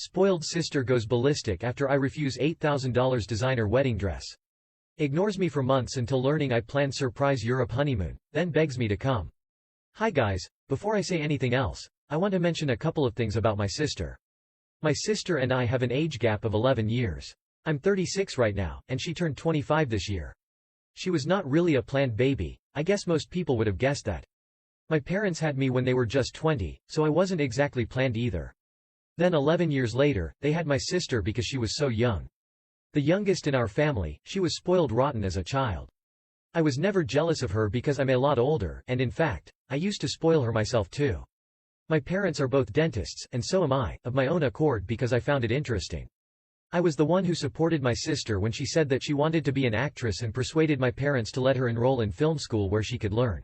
Spoiled sister goes ballistic after I refuse $8,000 designer wedding dress. Ignores me for months until learning I plan surprise Europe honeymoon, then begs me to come. Hi guys, before I say anything else, I want to mention a couple of things about my sister. My sister and I have an age gap of 11 years. I'm 36 right now, and she turned 25 this year. She was not really a planned baby. I guess most people would have guessed that. My parents had me when they were just 20, so I wasn't exactly planned either. Then 11 years later, they had my sister because she was so young. The youngest in our family, she was spoiled rotten as a child. I was never jealous of her because I'm a lot older, and in fact, I used to spoil her myself too. My parents are both dentists, and so am I, of my own accord because I found it interesting. I was the one who supported my sister when she said that she wanted to be an actress and persuaded my parents to let her enroll in film school where she could learn.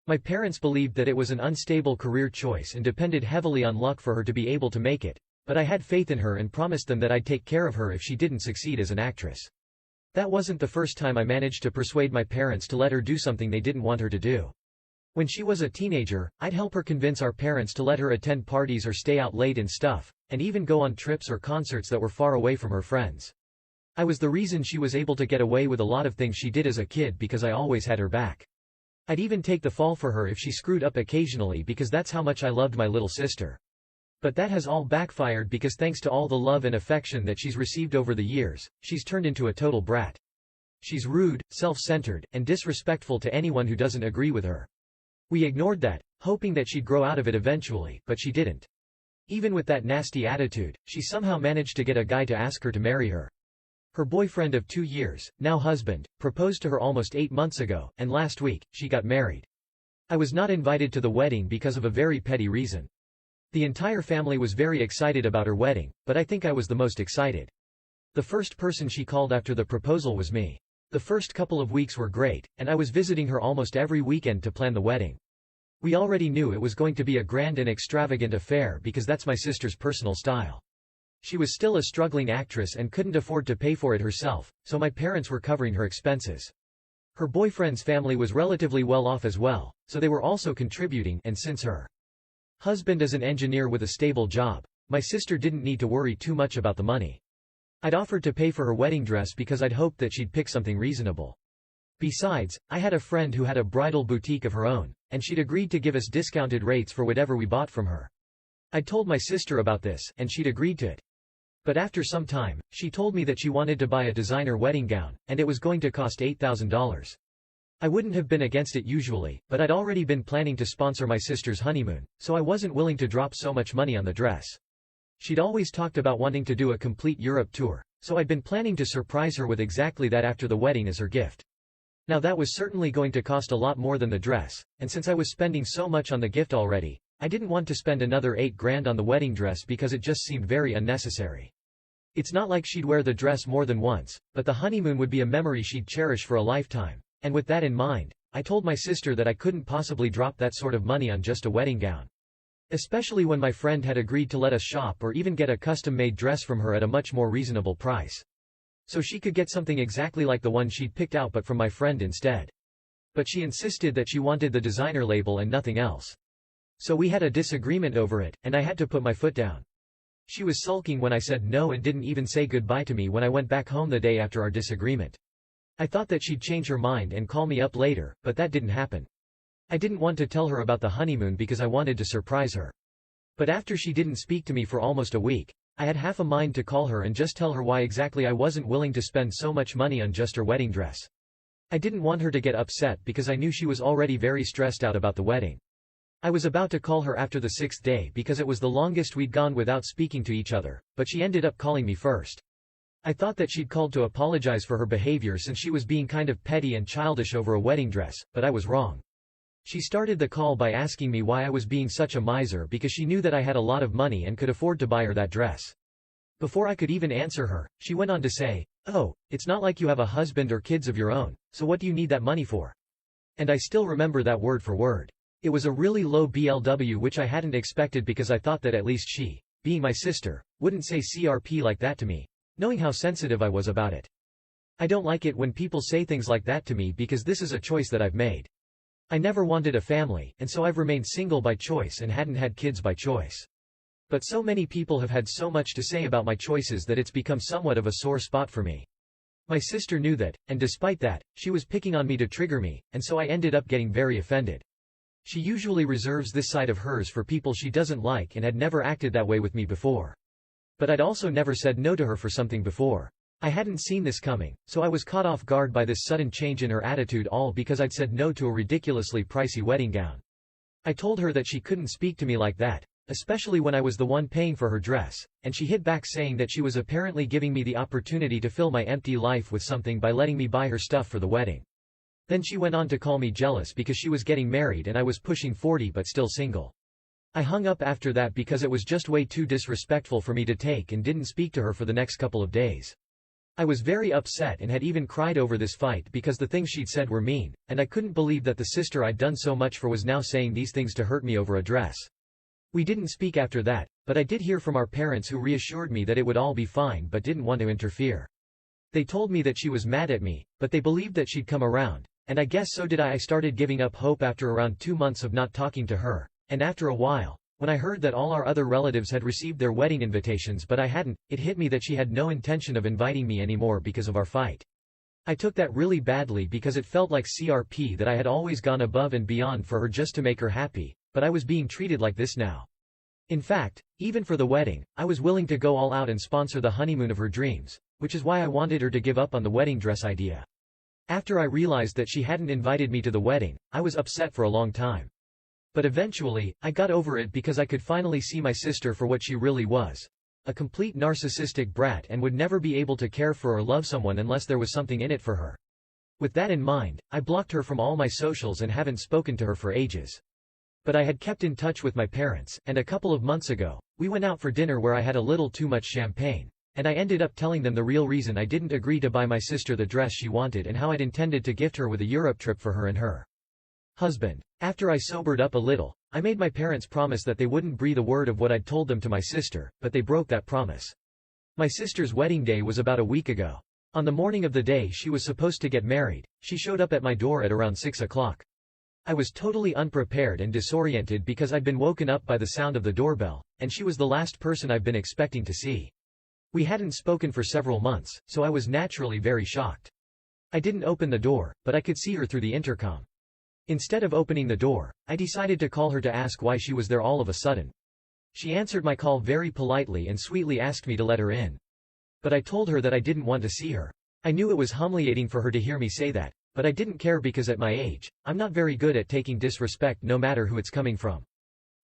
My parents believed that it was an unstable career choice and depended heavily on luck for her to be able to make it, but I had faith in her and promised them that I'd take care of her if she didn't succeed as an actress. That wasn't the first time I managed to persuade my parents to let her do something they didn't want her to do. When she was a teenager, I'd help her convince our parents to let her attend parties or stay out late and stuff, and even go on trips or concerts that were far away from her friends. I was the reason she was able to get away with a lot of things she did as a kid because I always had her back. I'd even take the fall for her if she screwed up occasionally because that's how much I loved my little sister. But that has all backfired because thanks to all the love and affection that she's received over the years, she's turned into a total brat. She's rude, self-centered, and disrespectful to anyone who doesn't agree with her. We ignored that, hoping that she'd grow out of it eventually, but she didn't. Even with that nasty attitude, she somehow managed to get a guy to ask her to marry her. Her boyfriend of 2 years, now husband, proposed to her almost 8 months ago, and last week, she got married. I was not invited to the wedding because of a very petty reason. The entire family was very excited about her wedding, but I think I was the most excited. The first person she called after the proposal was me. The first couple of weeks were great, and I was visiting her almost every weekend to plan the wedding. We already knew it was going to be a grand and extravagant affair because that's my sister's personal style. She was still a struggling actress and couldn't afford to pay for it herself, so my parents were covering her expenses. Her boyfriend's family was relatively well off as well, so they were also contributing, and since her husband is an engineer with a stable job, my sister didn't need to worry too much about the money. I'd offered to pay for her wedding dress because I'd hoped that she'd pick something reasonable. Besides, I had a friend who had a bridal boutique of her own, and she'd agreed to give us discounted rates for whatever we bought from her. I'd told my sister about this, and she'd agreed to it. But after some time, she told me that she wanted to buy a designer wedding gown, and it was going to cost $8,000. I wouldn't have been against it usually, but I'd already been planning to sponsor my sister's honeymoon, so I wasn't willing to drop so much money on the dress. She'd always talked about wanting to do a complete Europe tour, so I'd been planning to surprise her with exactly that after the wedding as her gift. Now that was certainly going to cost a lot more than the dress, and since I was spending so much on the gift already, I didn't want to spend another $8,000 on the wedding dress because it just seemed very unnecessary. It's not like she'd wear the dress more than once, but the honeymoon would be a memory she'd cherish for a lifetime, and with that in mind, I told my sister that I couldn't possibly drop that sort of money on just a wedding gown. Especially when my friend had agreed to let us shop or even get a custom-made dress from her at a much more reasonable price. So she could get something exactly like the one she'd picked out but from my friend instead. But she insisted that she wanted the designer label and nothing else. So we had a disagreement over it, and I had to put my foot down. She was sulking when I said no and didn't even say goodbye to me when I went back home the day after our disagreement. I thought that she'd change her mind and call me up later, but that didn't happen. I didn't want to tell her about the honeymoon because I wanted to surprise her. But after she didn't speak to me for almost a week, I had half a mind to call her and just tell her why exactly I wasn't willing to spend so much money on just her wedding dress. I didn't want her to get upset because I knew she was already very stressed out about the wedding. I was about to call her after the 6th day because it was the longest we'd gone without speaking to each other, but she ended up calling me first. I thought that she'd called to apologize for her behavior since she was being kind of petty and childish over a wedding dress, but I was wrong. She started the call by asking me why I was being such a miser because she knew that I had a lot of money and could afford to buy her that dress. Before I could even answer her, she went on to say, "Oh, it's not like you have a husband or kids of your own, so what do you need that money for?" And I still remember that word for word. It was a really low BLW which I hadn't expected because I thought that at least she, being my sister, wouldn't say CRP like that to me, knowing how sensitive I was about it. I don't like it when people say things like that to me because this is a choice that I've made. I never wanted a family, and so I've remained single by choice and hadn't had kids by choice. But so many people have had so much to say about my choices that it's become somewhat of a sore spot for me. My sister knew that, and despite that, she was picking on me to trigger me, and so I ended up getting very offended. She usually reserves this side of hers for people she doesn't like and had never acted that way with me before. But I'd also never said no to her for something before. I hadn't seen this coming, so I was caught off guard by this sudden change in her attitude, all because I'd said no to a ridiculously pricey wedding gown. I told her that she couldn't speak to me like that, especially when I was the one paying for her dress, and she hit back saying that she was apparently giving me the opportunity to fill my empty life with something by letting me buy her stuff for the wedding. Then she went on to call me jealous because she was getting married and I was pushing 40 but still single. I hung up after that because it was just way too disrespectful for me to take and didn't speak to her for the next couple of days. I was very upset and had even cried over this fight because the things she'd said were mean, and I couldn't believe that the sister I'd done so much for was now saying these things to hurt me over a dress. We didn't speak after that, but I did hear from our parents who reassured me that it would all be fine but didn't want to interfere. They told me that she was mad at me, but they believed that she'd come around, and I guess so did I. I started giving up hope after around 2 months of not talking to her, and after a while, when I heard that all our other relatives had received their wedding invitations but I hadn't, it hit me that she had no intention of inviting me anymore because of our fight. I took that really badly because it felt like CRP that I had always gone above and beyond for her just to make her happy, but I was being treated like this now. In fact, even for the wedding, I was willing to go all out and sponsor the honeymoon of her dreams, which is why I wanted her to give up on the wedding dress idea. After I realized that she hadn't invited me to the wedding, I was upset for a long time. But eventually, I got over it because I could finally see my sister for what she really was. A complete narcissistic brat and would never be able to care for or love someone unless there was something in it for her. With that in mind, I blocked her from all my socials and haven't spoken to her for ages. But I had kept in touch with my parents, and a couple of months ago, we went out for dinner where I had a little too much champagne, and I ended up telling them the real reason I didn't agree to buy my sister the dress she wanted and how I'd intended to gift her with a Europe trip for her and her husband. After I sobered up a little, I made my parents promise that they wouldn't breathe a word of what I'd told them to my sister, but they broke that promise. My sister's wedding day was about a week ago. On the morning of the day she was supposed to get married, she showed up at my door at around 6 o'clock. I was totally unprepared and disoriented because I'd been woken up by the sound of the doorbell, and she was the last person I've been expecting to see. We hadn't spoken for several months, so I was naturally very shocked. I didn't open the door, but I could see her through the intercom. Instead of opening the door, I decided to call her to ask why she was there all of a sudden. She answered my call very politely and sweetly asked me to let her in. But I told her that I didn't want to see her. I knew it was humiliating for her to hear me say that, but I didn't care because at my age, I'm not very good at taking disrespect no matter who it's coming from.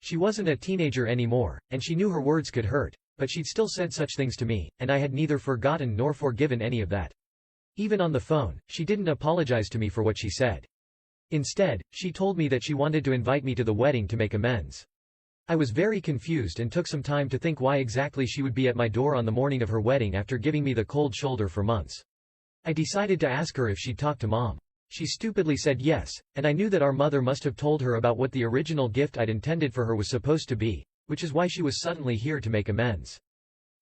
She wasn't a teenager anymore, and she knew her words could hurt, but she'd still said such things to me, and I had neither forgotten nor forgiven any of that. Even on the phone, she didn't apologize to me for what she said. Instead, she told me that she wanted to invite me to the wedding to make amends. I was very confused and took some time to think why exactly she would be at my door on the morning of her wedding after giving me the cold shoulder for months. I decided to ask her if she'd talked to Mom. She stupidly said yes, and I knew that our mother must have told her about what the original gift I'd intended for her was supposed to be, which is why she was suddenly here to make amends.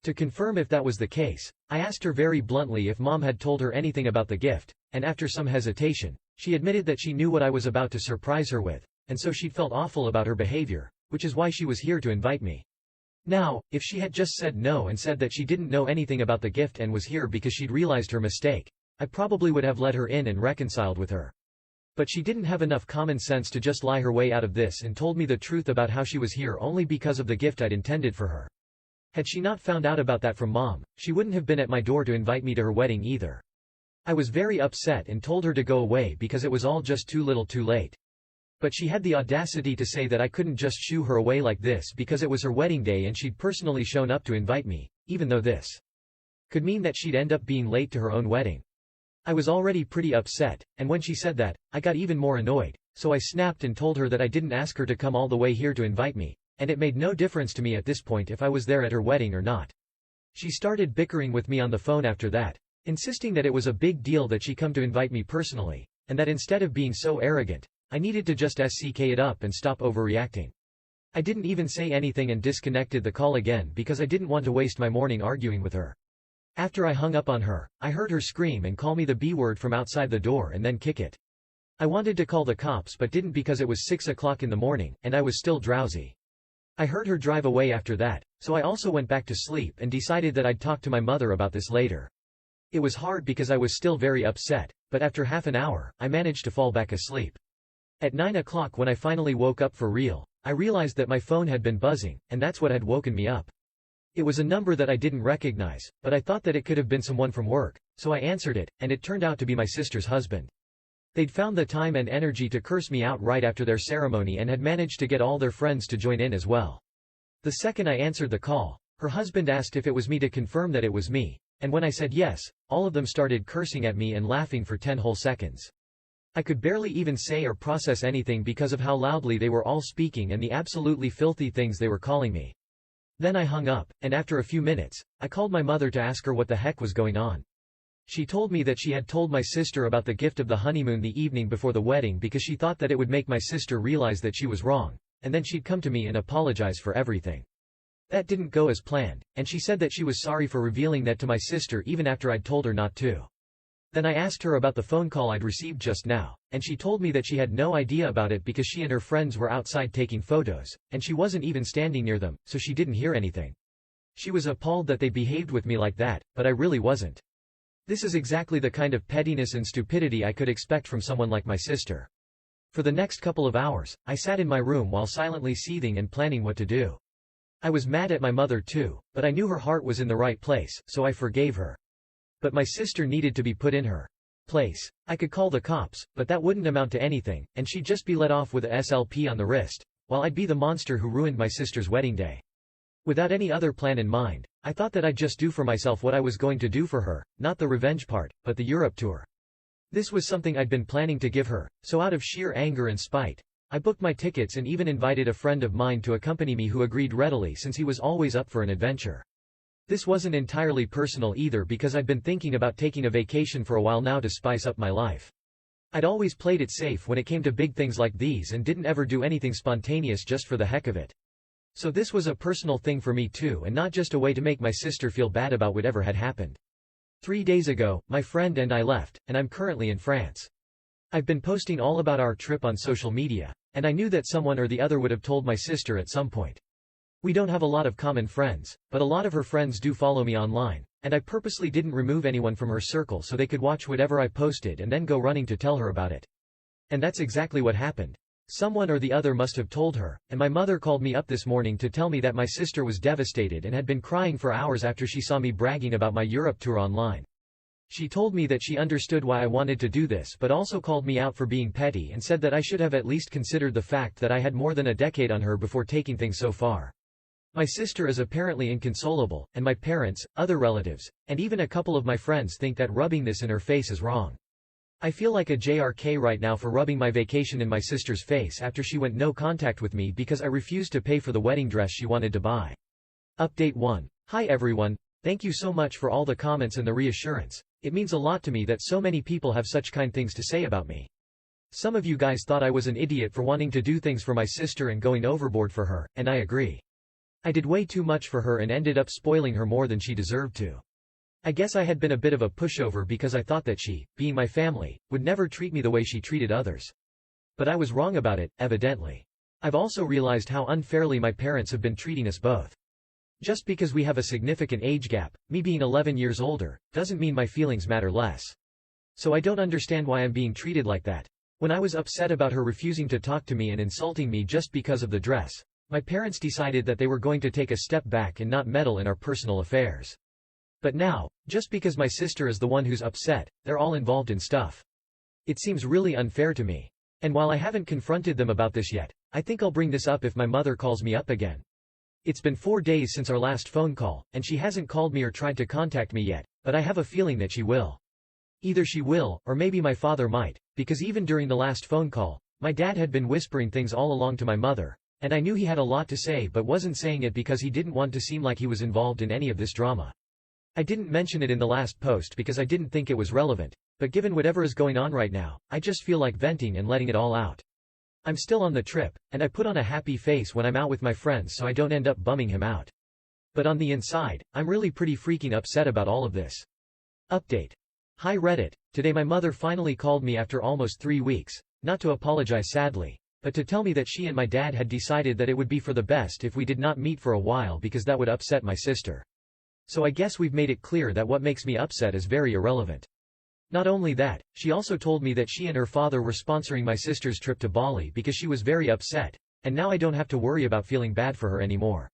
To confirm if that was the case, I asked her very bluntly if Mom had told her anything about the gift, and after some hesitation, she admitted that she knew what I was about to surprise her with, and so she'd felt awful about her behavior, which is why she was here to invite me. Now, if she had just said no and said that she didn't know anything about the gift and was here because she'd realized her mistake, I probably would have let her in and reconciled with her. But she didn't have enough common sense to just lie her way out of this and told me the truth about how she was here only because of the gift I'd intended for her. Had she not found out about that from Mom, she wouldn't have been at my door to invite me to her wedding either. I was very upset and told her to go away because it was all just too little too late. But she had the audacity to say that I couldn't just shoo her away like this because it was her wedding day and she'd personally shown up to invite me, even though this could mean that she'd end up being late to her own wedding. I was already pretty upset, and when she said that, I got even more annoyed, so I snapped and told her that I didn't ask her to come all the way here to invite me, and it made no difference to me at this point if I was there at her wedding or not. She started bickering with me on the phone after that, insisting that it was a big deal that she come to invite me personally, and that instead of being so arrogant, I needed to just SCK it up and stop overreacting. I didn't even say anything and disconnected the call again because I didn't want to waste my morning arguing with her. After I hung up on her, I heard her scream and call me the B word from outside the door and then kick it. I wanted to call the cops but didn't because it was 6 o'clock in the morning, and I was still drowsy. I heard her drive away after that, so I also went back to sleep and decided that I'd talk to my mother about this later. It was hard because I was still very upset, but after half an hour, I managed to fall back asleep. At 9 o'clock when I finally woke up for real, I realized that my phone had been buzzing, and that's what had woken me up. It was a number that I didn't recognize, but I thought that it could have been someone from work, so I answered it, and it turned out to be my sister's husband. They'd found the time and energy to curse me out right after their ceremony and had managed to get all their friends to join in as well. The second I answered the call, her husband asked if it was me to confirm that it was me, and when I said yes, all of them started cursing at me and laughing for 10 whole seconds. I could barely even say or process anything because of how loudly they were all speaking and the absolutely filthy things they were calling me. Then I hung up, and after a few minutes, I called my mother to ask her what the heck was going on. She told me that she had told my sister about the gift of the honeymoon the evening before the wedding because she thought that it would make my sister realize that she was wrong, and then she'd come to me and apologize for everything. That didn't go as planned, and she said that she was sorry for revealing that to my sister even after I'd told her not to. Then I asked her about the phone call I'd received just now, and she told me that she had no idea about it because she and her friends were outside taking photos, and she wasn't even standing near them, so she didn't hear anything. She was appalled that they behaved with me like that, but I really wasn't. This is exactly the kind of pettiness and stupidity I could expect from someone like my sister. For the next couple of hours, I sat in my room while silently seething and planning what to do. I was mad at my mother too, but I knew her heart was in the right place, so I forgave her. But my sister needed to be put in her place. I could call the cops, but that wouldn't amount to anything, and she'd just be let off with a SLP on the wrist, while I'd be the monster who ruined my sister's wedding day. Without any other plan in mind, I thought that I'd just do for myself what I was going to do for her, not the revenge part, but the Europe tour. This was something I'd been planning to give her, so out of sheer anger and spite, I booked my tickets and even invited a friend of mine to accompany me who agreed readily since he was always up for an adventure. This wasn't entirely personal either because I'd been thinking about taking a vacation for a while now to spice up my life. I'd always played it safe when it came to big things like these and didn't ever do anything spontaneous just for the heck of it. So this was a personal thing for me too and not just a way to make my sister feel bad about whatever had happened. 3 days ago, my friend and I left, and I'm currently in France. I've been posting all about our trip on social media, and I knew that someone or the other would have told my sister at some point. We don't have a lot of common friends, but a lot of her friends do follow me online, and I purposely didn't remove anyone from her circle so they could watch whatever I posted and then go running to tell her about it. And that's exactly what happened. Someone or the other must have told her, and my mother called me up this morning to tell me that my sister was devastated and had been crying for hours after she saw me bragging about my Europe tour online. She told me that she understood why I wanted to do this but also called me out for being petty and said that I should have at least considered the fact that I had more than a decade on her before taking things so far. My sister is apparently inconsolable, and my parents, other relatives, and even a couple of my friends think that rubbing this in her face is wrong. I feel like a JRK right now for rubbing my vacation in my sister's face after she went no contact with me because I refused to pay for the wedding dress she wanted to buy. Update 1. Hi everyone, thank you so much for all the comments and the reassurance. It means a lot to me that so many people have such kind things to say about me. Some of you guys thought I was an idiot for wanting to do things for my sister and going overboard for her, and I agree. I did way too much for her and ended up spoiling her more than she deserved to. I guess I had been a bit of a pushover because I thought that she, being my family, would never treat me the way she treated others. But I was wrong about it, evidently. I've also realized how unfairly my parents have been treating us both. Just because we have a significant age gap, me being 11 years older, doesn't mean my feelings matter less. So I don't understand why I'm being treated like that. When I was upset about her refusing to talk to me and insulting me just because of the dress, my parents decided that they were going to take a step back and not meddle in our personal affairs. But now, just because my sister is the one who's upset, they're all involved in stuff. It seems really unfair to me. And while I haven't confronted them about this yet, I think I'll bring this up if my mother calls me up again. It's been 4 days since our last phone call, and she hasn't called me or tried to contact me yet, but I have a feeling that she will. Either she will, or maybe my father might, because even during the last phone call, my dad had been whispering things all along to my mother, and I knew he had a lot to say but wasn't saying it because he didn't want to seem like he was involved in any of this drama. I didn't mention it in the last post because I didn't think it was relevant, but given whatever is going on right now, I just feel like venting and letting it all out. I'm still on the trip, and I put on a happy face when I'm out with my friends so I don't end up bumming him out. But on the inside, I'm really pretty freaking upset about all of this. Update. Hi Reddit, today my mother finally called me after almost 3 weeks, not to apologize sadly, but to tell me that she and my dad had decided that it would be for the best if we did not meet for a while because that would upset my sister. So I guess we've made it clear that what makes me upset is very irrelevant. Not only that, she also told me that she and her father were sponsoring my sister's trip to Bali because she was very upset, and now I don't have to worry about feeling bad for her anymore.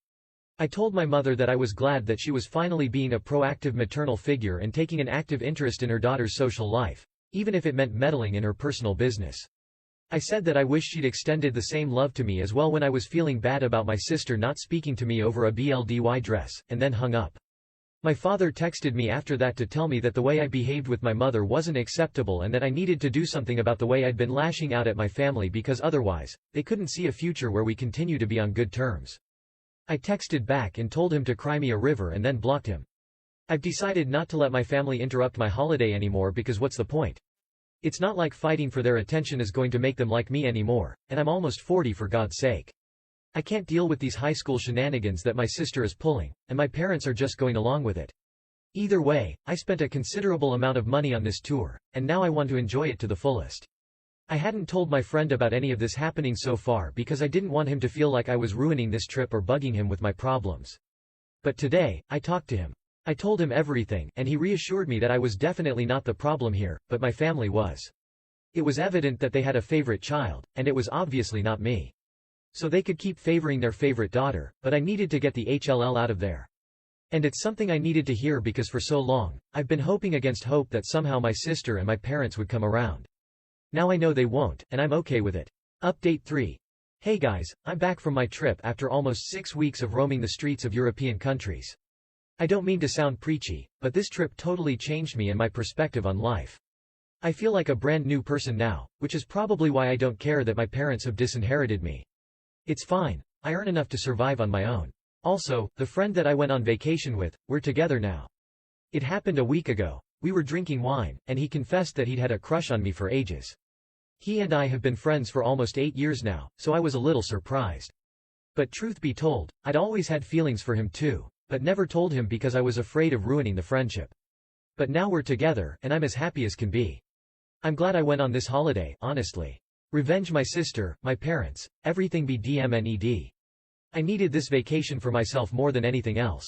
I told my mother that I was glad that she was finally being a proactive maternal figure and taking an active interest in her daughter's social life, even if it meant meddling in her personal business. I said that I wish she'd extended the same love to me as well when I was feeling bad about my sister not speaking to me over a BLDY dress, and then hung up. My father texted me after that to tell me that the way I behaved with my mother wasn't acceptable and that I needed to do something about the way I'd been lashing out at my family because otherwise, they couldn't see a future where we continue to be on good terms. I texted back and told him to cry me a river and then blocked him. I've decided not to let my family interrupt my holiday anymore because what's the point? It's not like fighting for their attention is going to make them like me anymore, and I'm almost 40 for God's sake. I can't deal with these high school shenanigans that my sister is pulling, and my parents are just going along with it. Either way, I spent a considerable amount of money on this tour, and now I want to enjoy it to the fullest. I hadn't told my friend about any of this happening so far because I didn't want him to feel like I was ruining this trip or bugging him with my problems. But today, I talked to him. I told him everything, and he reassured me that I was definitely not the problem here, but my family was. It was evident that they had a favorite child, and it was obviously not me. So they could keep favoring their favorite daughter, but I needed to get the HLL out of there. And it's something I needed to hear because for so long, I've been hoping against hope that somehow my sister and my parents would come around. Now I know they won't, and I'm okay with it. Update 3. Hey guys, I'm back from my trip after almost 6 weeks of roaming the streets of European countries. I don't mean to sound preachy, but this trip totally changed me and my perspective on life. I feel like a brand new person now, which is probably why I don't care that my parents have disinherited me. It's fine, I earn enough to survive on my own. Also, the friend that I went on vacation with, we're together now. It happened a week ago. We were drinking wine, and he confessed that he'd had a crush on me for ages. He and I have been friends for almost 8 years now, so I was a little surprised. But truth be told, I'd always had feelings for him too, but never told him because I was afraid of ruining the friendship. But now we're together, and I'm as happy as can be. I'm glad I went on this holiday, honestly. Revenge my sister, my parents, everything be DMNED. I needed this vacation for myself more than anything else.